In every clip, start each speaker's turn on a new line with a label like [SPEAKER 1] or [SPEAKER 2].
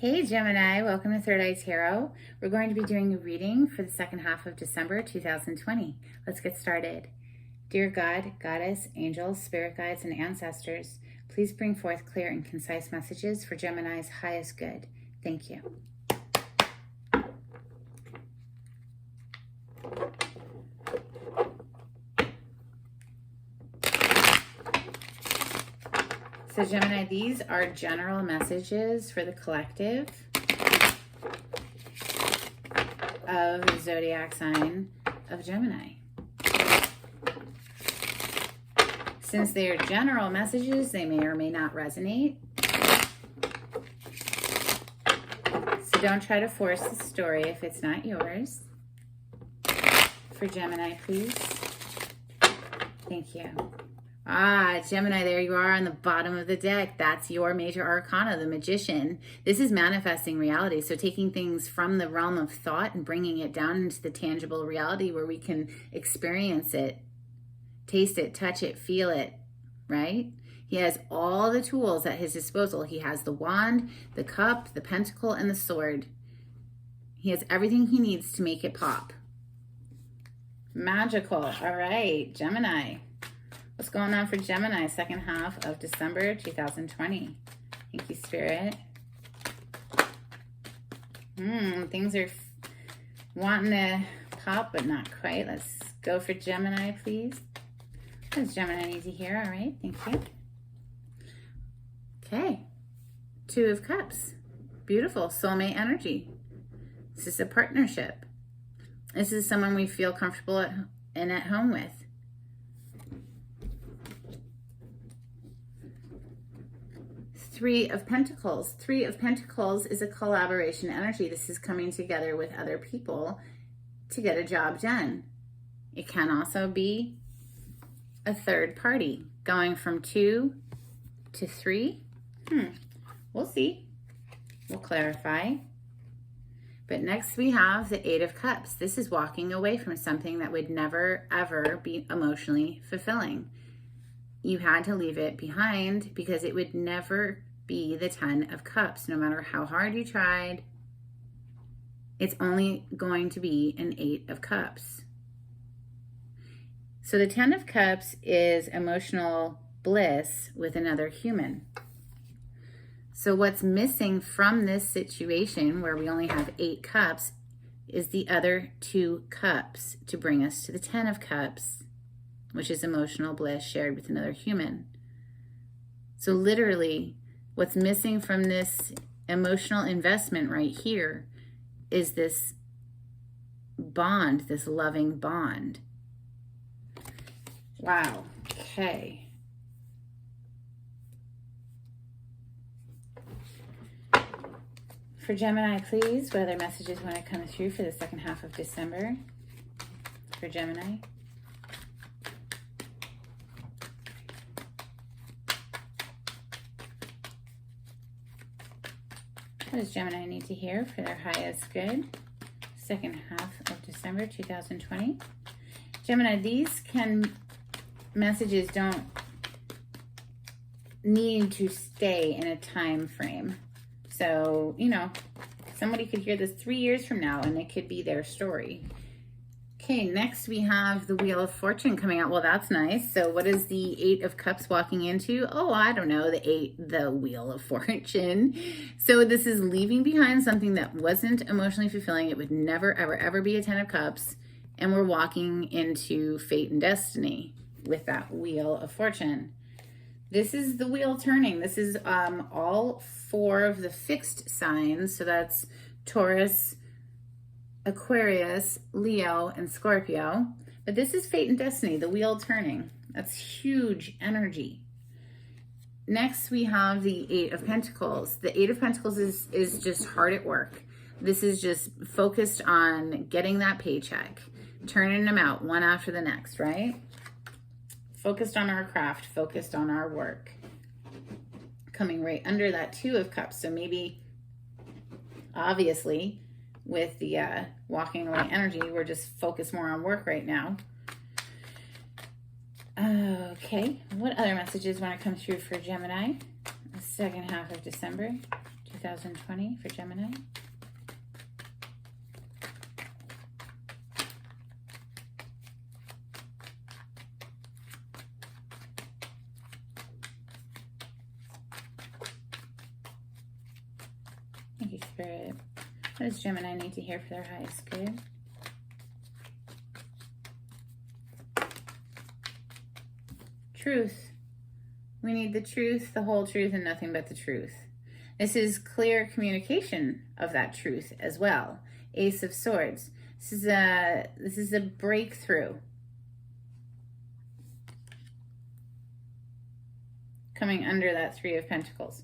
[SPEAKER 1] Hey Gemini, welcome to Third Eye Tarot. We're going to be doing a reading for the second half of December 2020. Let's get started. Dear God, Goddess, angels, spirit guides, and ancestors, please bring forth clear and concise messages for Gemini's highest good. Thank you. So Gemini, these are general messages for the collective of the zodiac sign of Gemini. Since they are general messages, they may or may not resonate. So don't try to force the story if it's not yours. For Gemini, please. Thank you. Gemini, there you are on the bottom of the deck. That's your major arcana, the Magician. This is manifesting reality. So taking things from the realm of thought and bringing it down into the tangible reality where we can experience it, taste it, touch it, feel it, right? He has all the tools at his disposal. He has the wand, the cup, the pentacle, and the sword. He has everything he needs to make it pop. Magical. All right, Gemini. What's going on for Gemini, second half of December 2020? Thank you, Spirit. Things are wanting to pop, but not quite. Let's go for Gemini, please. What does Gemini need to hear? All right, thank you. Okay, Two of Cups. Beautiful, soulmate energy. This is a partnership. This is someone we feel comfortable and at home with. Three of Pentacles. Three of Pentacles is a collaboration energy. This is coming together with other people to get a job done. It can also be a third party, going from 2 to 3. We'll see. We'll clarify. But next we have the Eight of Cups. This is walking away from something that would never, ever be emotionally fulfilling. You had to leave it behind because it would never be the 10 of Cups. No matter how hard you tried, it's only going to be an 8 of Cups. So the 10 of Cups is emotional bliss with another human. So what's missing from this situation where we only have 8 cups is the other 2 cups to bring us to the 10 of Cups, which is emotional bliss shared with another human. So literally, what's missing from this emotional investment right here is this bond, this loving bond. Wow, okay. For Gemini, please, what other messages want to come through for the second half of December? For Gemini. What does Gemini need to hear for their highest good? Second half of December 2020. Gemini, these messages don't need to stay in a time frame. So, somebody could hear this 3 years from now and it could be their story. Okay, next we have the Wheel of Fortune coming out. Well, that's nice. So what is the Eight of Cups walking into? Oh, I don't know, the Wheel of Fortune. So this is leaving behind something that wasn't emotionally fulfilling. It would never, ever, ever be a 10 of Cups. And we're walking into fate and destiny with that Wheel of Fortune. This is the wheel turning. This is all 4 of the fixed signs. So that's Taurus, Aquarius, Leo, and Scorpio. But this is fate and destiny, the wheel turning. That's huge energy. Next, we have the Eight of Pentacles. The Eight of Pentacles is just hard at work. This is just focused on getting that paycheck, turning them out one after the next, right? Focused on our craft, focused on our work. Coming right under that Two of Cups. So maybe, obviously, with the walking away energy, we're just focused more on work right now. Okay, what other messages want to come through for Gemini? The second half of December 2020 for Gemini. Thank you, Spirit. What does Gemini need to hear for their highest good? Truth. We need the truth, the whole truth, and nothing but the truth. This is clear communication of that truth as well. Ace of Swords. This is a breakthrough. Coming under that Three of Pentacles.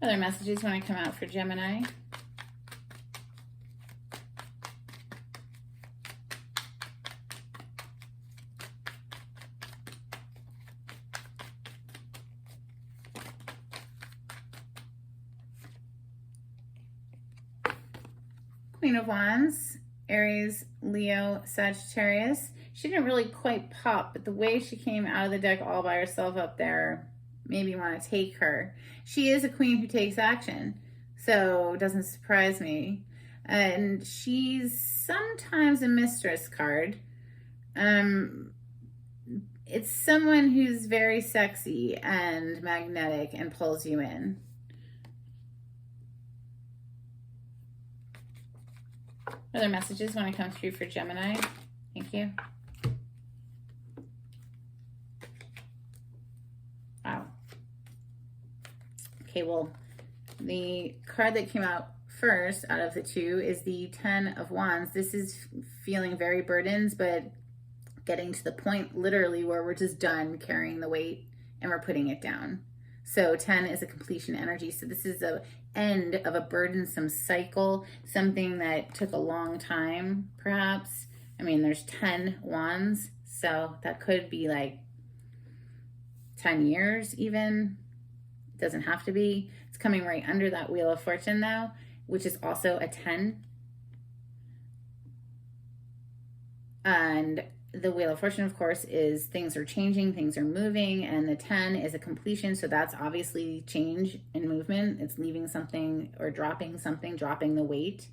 [SPEAKER 1] Other messages want to come out for Gemini. Queen of Wands, Aries, Leo, Sagittarius. She didn't really quite pop, but the way she came out of the deck all by herself up there made me want to take her. She is a queen who takes action, so it doesn't surprise me. And she's sometimes a mistress card. It's someone who's very sexy and magnetic and pulls you in. Other messages want to come through for Gemini. Thank you. Wow. Okay, well, the card that came out first out of the two is the Ten of Wands. This is feeling very burdened, but getting to the point literally where we're just done carrying the weight and we're putting it down. So 10 is a completion energy. So this is the end of a burdensome cycle, something that took a long time, perhaps. I mean, there's 10 wands, so that could be like 10 years even. It doesn't have to be. It's coming right under that Wheel of Fortune though, which is also a 10. And the Wheel of Fortune, of course, is things are changing, things are moving, and the 10 is a completion, so that's obviously change and movement. It's leaving something or dropping something, dropping the weight,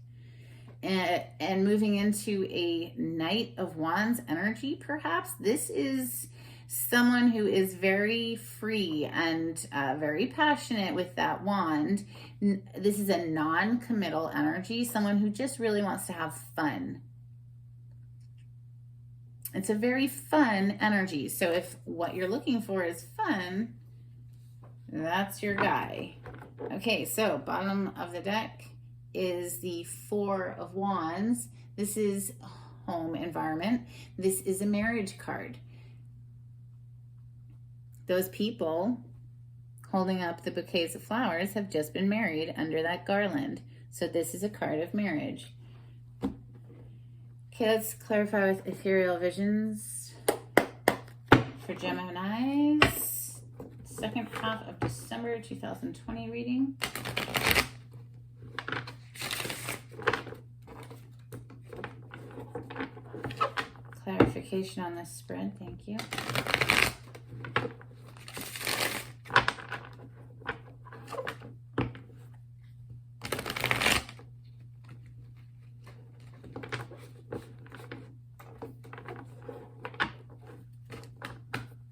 [SPEAKER 1] and moving into a Knight of Wands energy, perhaps. This is someone who is very free and very passionate with that wand. This is a non-committal energy, someone who just really wants to have fun. It's a very fun energy. So if what you're looking for is fun, that's your guy. Okay, so bottom of the deck is the Four of Wands. This is home environment. This is a marriage card. Those people holding up the bouquets of flowers have just been married under that garland. So this is a card of marriage. Okay, let's clarify with ethereal visions for Gemini's second half of December 2020 reading. Clarification on this spread, thank you.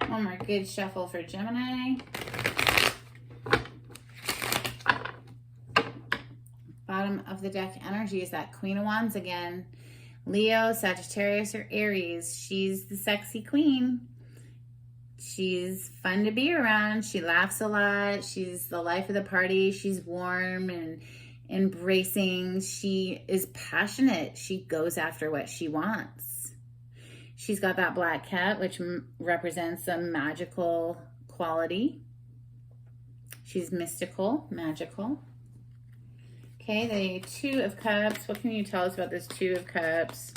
[SPEAKER 1] One more good shuffle for Gemini. Bottom of the deck energy is that Queen of Wands again. Leo, Sagittarius, or Aries. She's the sexy queen. She's fun to be around. She laughs a lot. She's the life of the party. She's warm and embracing. She is passionate. She goes after what she wants. She's got that black cat, which represents a magical quality. She's mystical, magical. Okay, the Two of Cups. What can you tell us about this Two of Cups?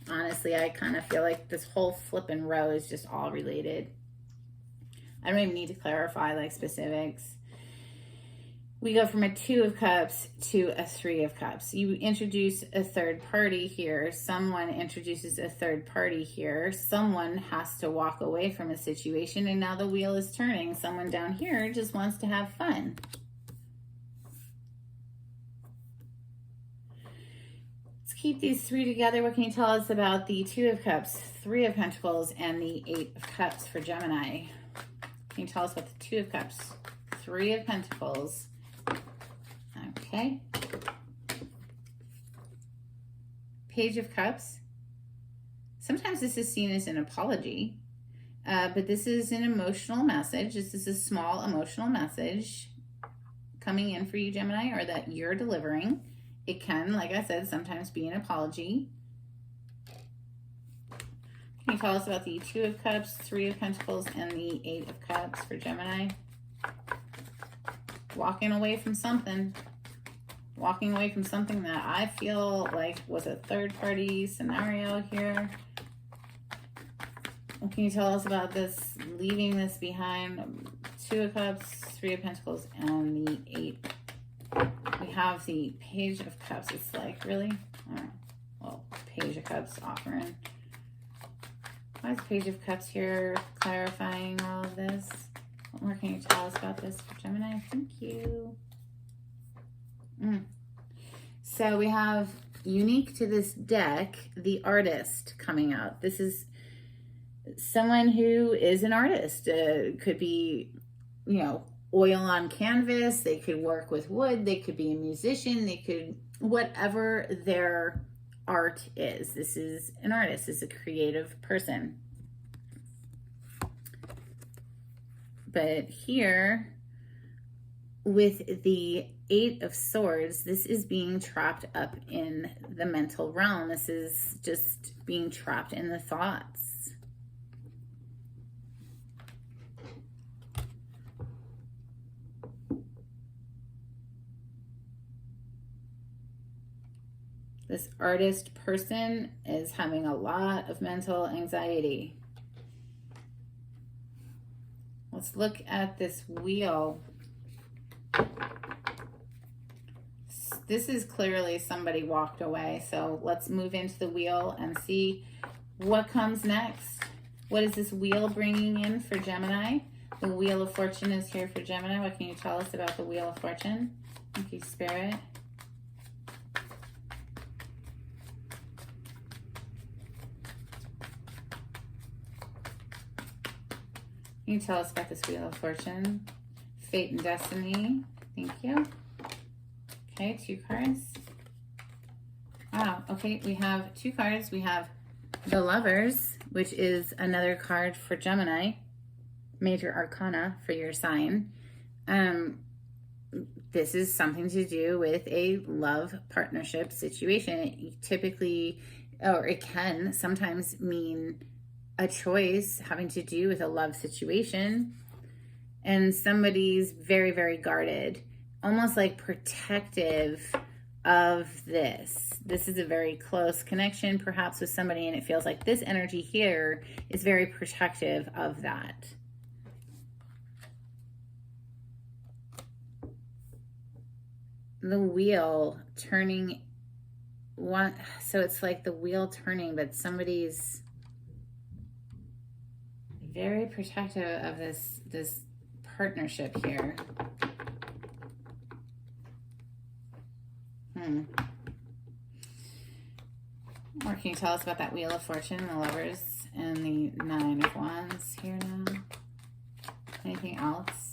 [SPEAKER 1] Honestly, I kind of feel like this whole flipping row is just all related. I don't even need to clarify like specifics. We go from a Two of Cups to a Three of Cups. You introduce a third party here. Someone introduces a third party here. Someone has to walk away from a situation, and now the wheel is turning. Someone down here just wants to have fun. Keep these three together. What can you tell us about the Two of Cups, Three of Pentacles, and the Eight of Cups for Gemini? Can you tell us about the Two of Cups, Three of Pentacles? Okay. Page of Cups. Sometimes this is seen as an apology, but this is an emotional message. This is a small emotional message coming in for you, Gemini, or that you're delivering. It can, like I said, sometimes be an apology. Can you tell us about the Two of Cups, Three of Pentacles, and the Eight of Cups for Gemini? Walking away from something. Walking away from something that I feel like was a third-party scenario here. What can you tell us about this, leaving this behind? Two of Cups, Three of Pentacles, and the Eight. We have the Page of Cups. It's like, really? Well, Page of Cups offering. Why is Page of Cups here clarifying all of this? What more can you tell us about this for Gemini? Thank you. So we have, unique to this deck, the Artist coming out. This is someone who is an artist. Could be, you know, oil on canvas. They could work with wood. They could be a musician. They could, whatever their art is. This is an artist. This is a creative person. But here, with the Eight of Swords, this is being trapped up in the mental realm. This is just being trapped in the thoughts. This artist person is having a lot of mental anxiety. Let's look at this wheel. This is clearly somebody walked away. So let's move into the wheel and see what comes next. What is this wheel bringing in for Gemini? The Wheel of Fortune is here for Gemini. What can you tell us about the Wheel of Fortune? Thank you, Spirit. Can you tell us about this Wheel of Fortune? Fate and Destiny. Thank you. Okay, 2 cards. Wow, okay, we have 2 cards. We have the Lovers, which is another card for Gemini. Major Arcana for your sign. This is something to do with a love partnership situation. It typically, or it can sometimes mean a choice having to do with a love situation, and somebody's very, very guarded, almost like protective of this. This is a very close connection, perhaps with somebody, and it feels like this energy here is very protective of that. The wheel turning one, so it's like the wheel turning, but somebody's very protective of this partnership here. Or can you tell us about that Wheel of Fortune, the Lovers, and the Nine of Wands here now? Anything else?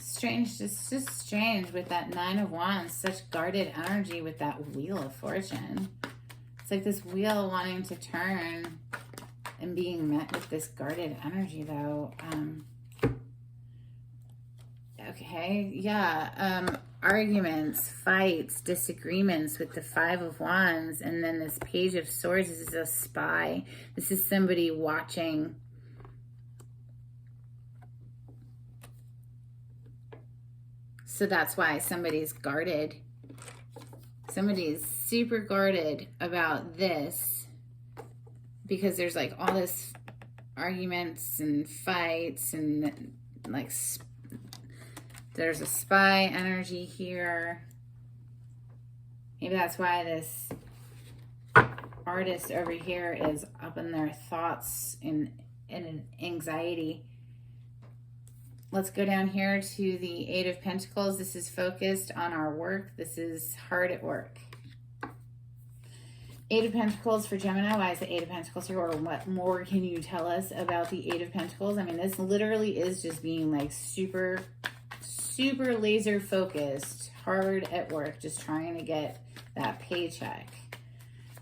[SPEAKER 1] Strange, it's just strange with that Nine of Wands, such guarded energy with that Wheel of Fortune. It's like this wheel wanting to turn and being met with this guarded energy though. Okay, yeah, arguments, fights, disagreements with the Five of Wands, and then this Page of Swords is a spy. This is somebody watching. So that's why somebody's guarded. Somebody is super guarded about this because there's like all this arguments and fights and like there's a spy energy here. Maybe that's why this artist over here is up in their thoughts and anxiety. Let's go down here to the Eight of Pentacles. This is focused on our work. This is hard at work. Eight of Pentacles for Gemini. Why is the Eight of Pentacles here? Or what more can you tell us about the Eight of Pentacles? I mean, this literally is just being like super laser focused, hard at work, just trying to get that paycheck,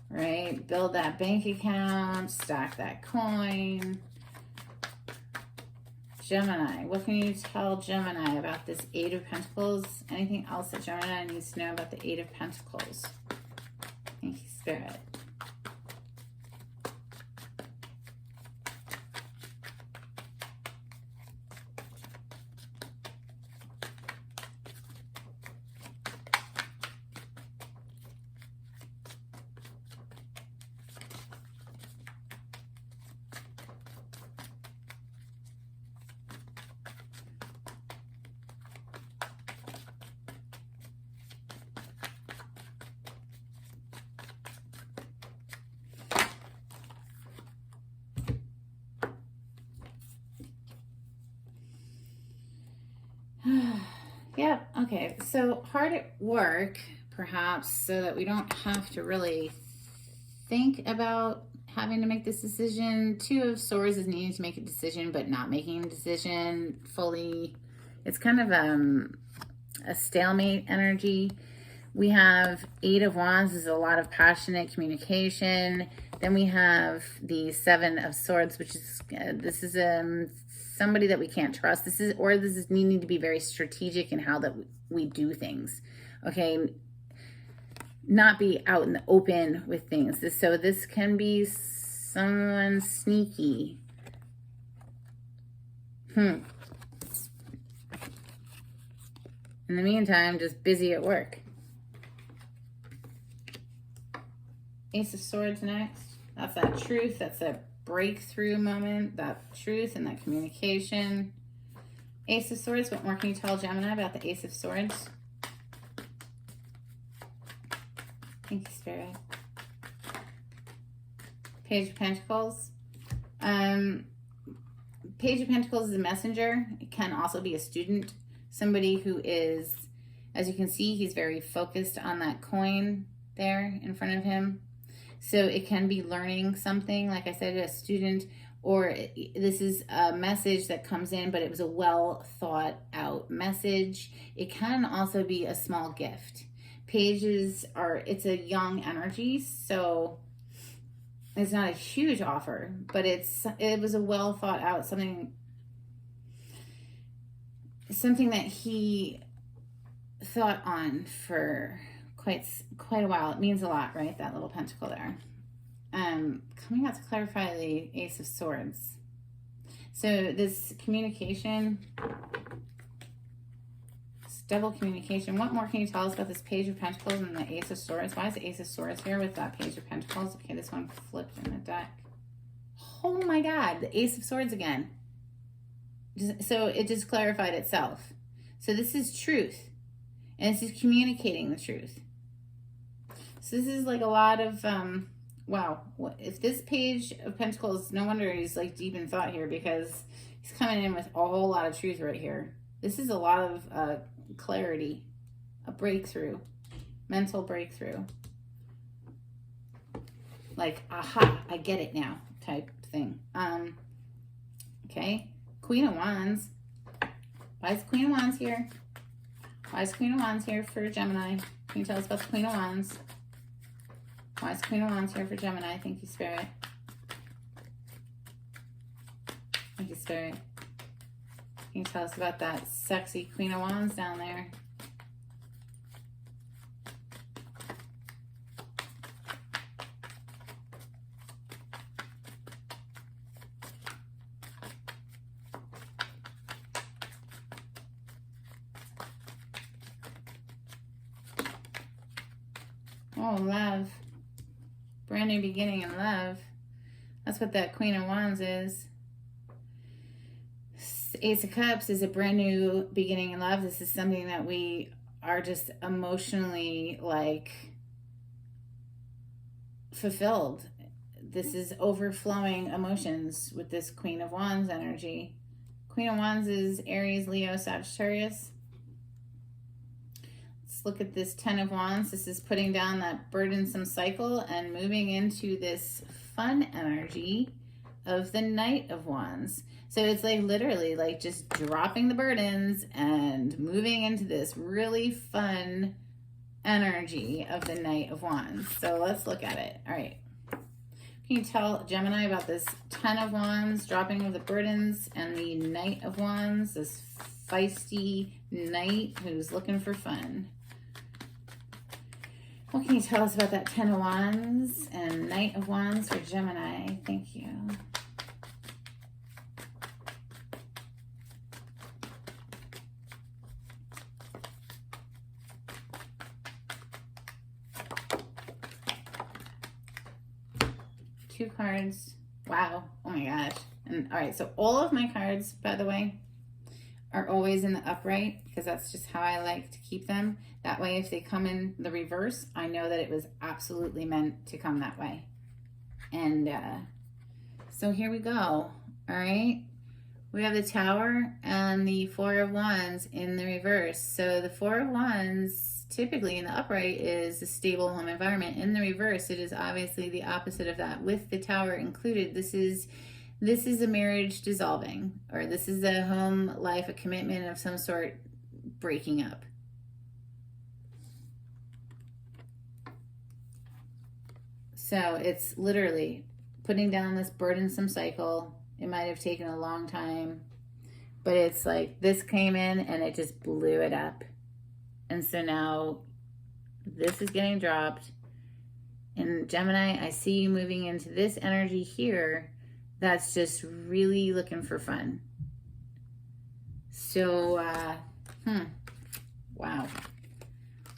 [SPEAKER 1] right? Build that bank account, stack that coin. Gemini, what can you tell Gemini about this Eight of Pentacles? Anything else that Gemini needs to know about the Eight of Pentacles? Thank you, Spirit. Yeah, okay, so hard at work, perhaps, so that we don't have to really think about having to make this decision. Two of Swords is needing to make a decision, but not making a decision fully. It's kind of a stalemate energy. We have Eight of Wands is a lot of passionate communication. Then we have the Seven of Swords, which is, this is somebody that we can't trust. This is needing to be very strategic in how that we do things. Okay, not be out in the open with things. So this can be someone sneaky. In the meantime, just busy at work. Ace of Swords next. That's that truth. That's that breakthrough moment, that truth and that communication. Ace of Swords, what more can you tell Gemini about the Ace of Swords? Thank you, Spirit. Page of Pentacles. Page of Pentacles is a messenger. It can also be a student. Somebody who is, as you can see, he's very focused on that coin there in front of him. So it can be learning something, like I said, a student, or this is a message that comes in, but it was a well thought out message. It can also be a small gift. Pages are, it's a young energy, so it's not a huge offer, but it was a well thought out, something that he thought on for quite a while. It means a lot, right? That little pentacle there. Coming out to clarify the Ace of Swords. So this communication, this double communication. What more can you tell us about this Page of Pentacles and the Ace of Swords? Why is the Ace of Swords here with that Page of Pentacles? Okay, this one flipped in the deck. Oh my God, the Ace of Swords again. So it just clarified itself. So this is truth. And this is communicating the truth. So this is like a lot of, wow. If this Page of Pentacles, no wonder he's like deep in thought here, because he's coming in with a whole lot of truth right here. This is a lot of clarity, a breakthrough, mental breakthrough. Like, aha, I get it now type thing. Okay, Queen of Wands. Why is Queen of Wands here? Why is Queen of Wands here for Gemini? Can you tell us about the Queen of Wands? Why is Queen of Wands here for Gemini? Thank you, Spirit. Thank you, Spirit. Can you tell us about that sexy Queen of Wands down there? Oh, love. Brand new beginning in love. That's what that Queen of Wands is. Ace of Cups is a brand new beginning in love. This is something that we are just emotionally like fulfilled. This is overflowing emotions with this Queen of Wands energy. Queen of Wands is Aries, Leo, Sagittarius. Let's look at this Ten of Wands. This is putting down that burdensome cycle and moving into this fun energy of the Knight of Wands. So it's like literally like just dropping the burdens and moving into this really fun energy of the Knight of Wands. So let's look at it. All right. Can you tell Gemini about this Ten of Wands, dropping of the burdens, and the Knight of Wands, this feisty knight who's looking for fun? What can you tell us about that Ten of Wands and Knight of Wands for Gemini? Thank you. Two cards. Wow. Oh my gosh. And all right, so all of my cards, by the way, are always in the upright because that's just how I like to keep them. That way, if they come in the reverse, I know that it was absolutely meant to come that way. And so here we go. All right. We have the Tower and the Four of Wands in the reverse. So the Four of Wands typically in the upright is a stable home environment. In the reverse, it is obviously the opposite of that. With the Tower included, this is a marriage dissolving, or this is a home life, a commitment of some sort breaking up. So it's literally putting down this burdensome cycle. It might have taken a long time, but it's like this came in and it just blew it up. And so now this is getting dropped. And Gemini, I see you moving into this energy here that's just really looking for fun. So, wow.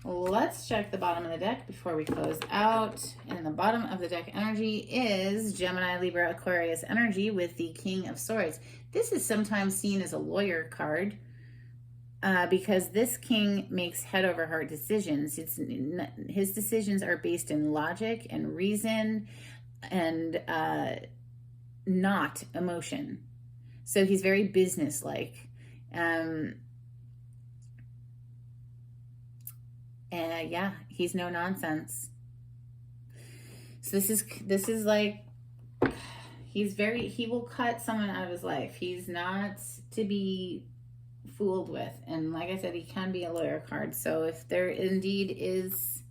[SPEAKER 1] Let's check the bottom of the deck before we close out. And the bottom of the deck energy is Gemini, Libra, Aquarius energy with the King of Swords. This is sometimes seen as a lawyer card because this king makes head over heart decisions. His decisions are based in logic and reason and not emotion. So he's very businesslike. Yeah, he's no nonsense. So this is like, he will cut someone out of his life. He's not to be fooled with. And like I said, he can be a lawyer card. So if there indeed is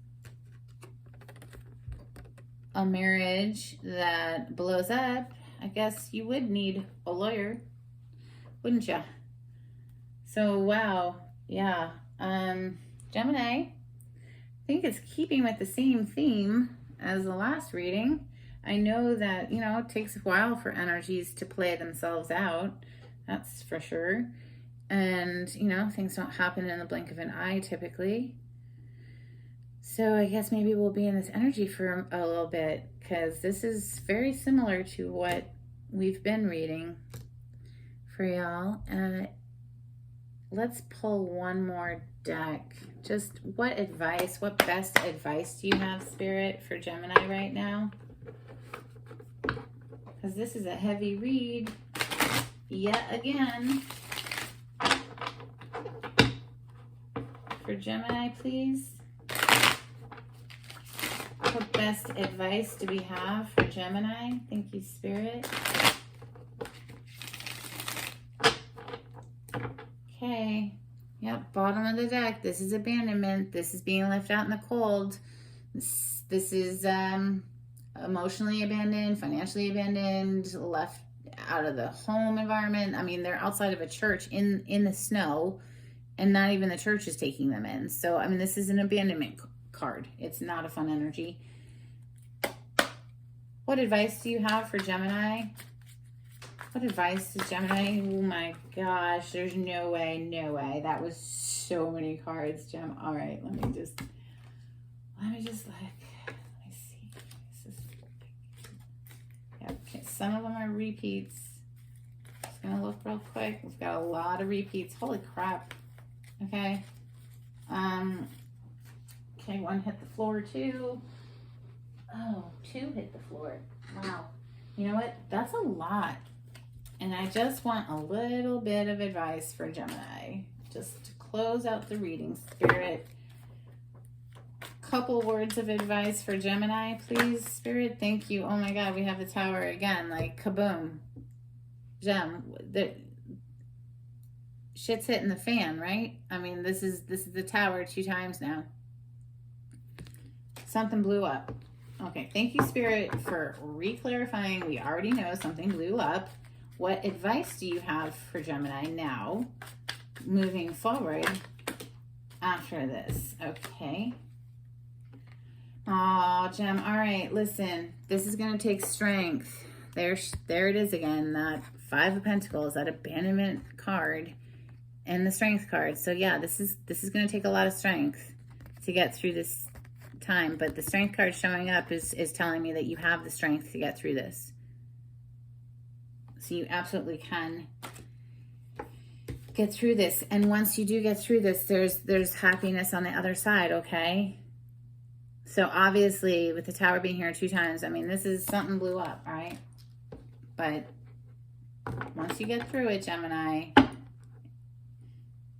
[SPEAKER 1] a marriage that blows up, I guess you would need a lawyer, wouldn't you? So, wow. Yeah. Gemini, I think it's keeping with the same theme as the last reading. I know that, it takes a while for energies to play themselves out. That's for sure. And, things don't happen in the blink of an eye typically. So I guess maybe we'll be in this energy for a little bit because this is very similar to what we've been reading for y'all. Let's pull one more deck. Just what best advice do you have, Spirit, for Gemini right now? Because this is a heavy read yet again. For Gemini, please. What best advice do we have for Gemini? Thank you, Spirit. Okay. Yep, bottom of the deck. This is abandonment. This is being left out in the cold. This is emotionally abandoned, financially abandoned, left out of the home environment. I mean, they're outside of a church in the snow, and not even the church is taking them in. So, I mean, this is an abandonment card. It's not a fun energy. What advice do you have for Gemini? What advice does Gemini? Oh my gosh, there's no way. That was so many cards, Gem. All right, let me just let me see. This is, yep, okay, some of them are repeats. Just gonna look real quick. We've got a lot of repeats. Holy crap. Okay. Okay, one hit the floor too. Oh, two hit the floor. Wow. You know what? That's a lot. And I just want a little bit of advice for Gemini. Just to close out the reading, Spirit. Couple words of advice for Gemini, please, Spirit. Thank you. Oh my God, we have the Tower again. Like, kaboom. Gem. The shit's hitting the fan, right? I mean, this is the Tower 2 times now. Something blew up. Okay, thank you, Spirit, for re-clarifying. We already know something blew up. What advice do you have for Gemini now, moving forward after this? Okay. Oh, Gem. All right, listen. This is going to take strength. There it is again. That 5 of Pentacles, that abandonment card, and the Strength card. So yeah, this is going to take a lot of strength to get through this time. But the Strength card showing up is telling me that you have the strength to get through this. So you absolutely can get through this. And once you do get through this, there's happiness on the other side, okay? So obviously, with the Tower being here 2 times, I mean, this is something blew up, right? But once you get through it, Gemini,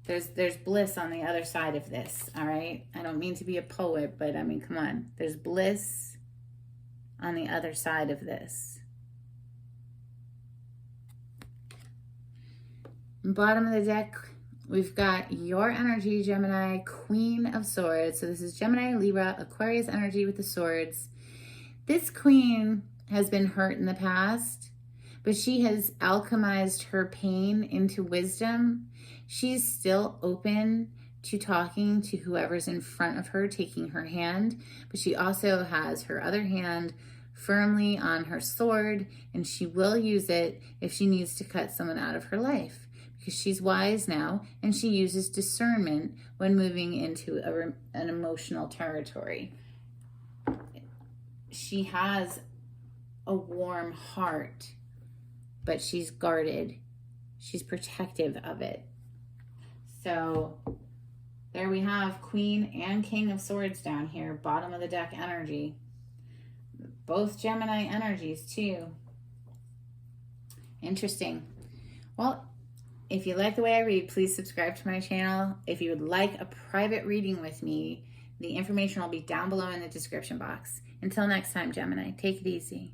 [SPEAKER 1] there's bliss on the other side of this, all right? I don't mean to be a poet, but I mean, come on. There's bliss on the other side of this. Bottom of the deck, we've got your energy, Gemini, Queen of Swords. So this is Gemini, Libra, Aquarius energy with the swords. This queen has been hurt in the past, but she has alchemized her pain into wisdom. She's still open to talking to whoever's in front of her, taking her hand, but she also has her other hand firmly on her sword, and she will use it if she needs to cut someone out of her life. Because she's wise now, and she uses discernment when moving into an emotional territory. She has a warm heart, but she's guarded. She's protective of it. So there we have Queen and King of Swords down here, bottom of the deck energy. Both Gemini energies too. Interesting. Well, if you like the way I read, please subscribe to my channel. If you would like a private reading with me, the information will be down below in the description box. Until next time, Gemini, take it easy.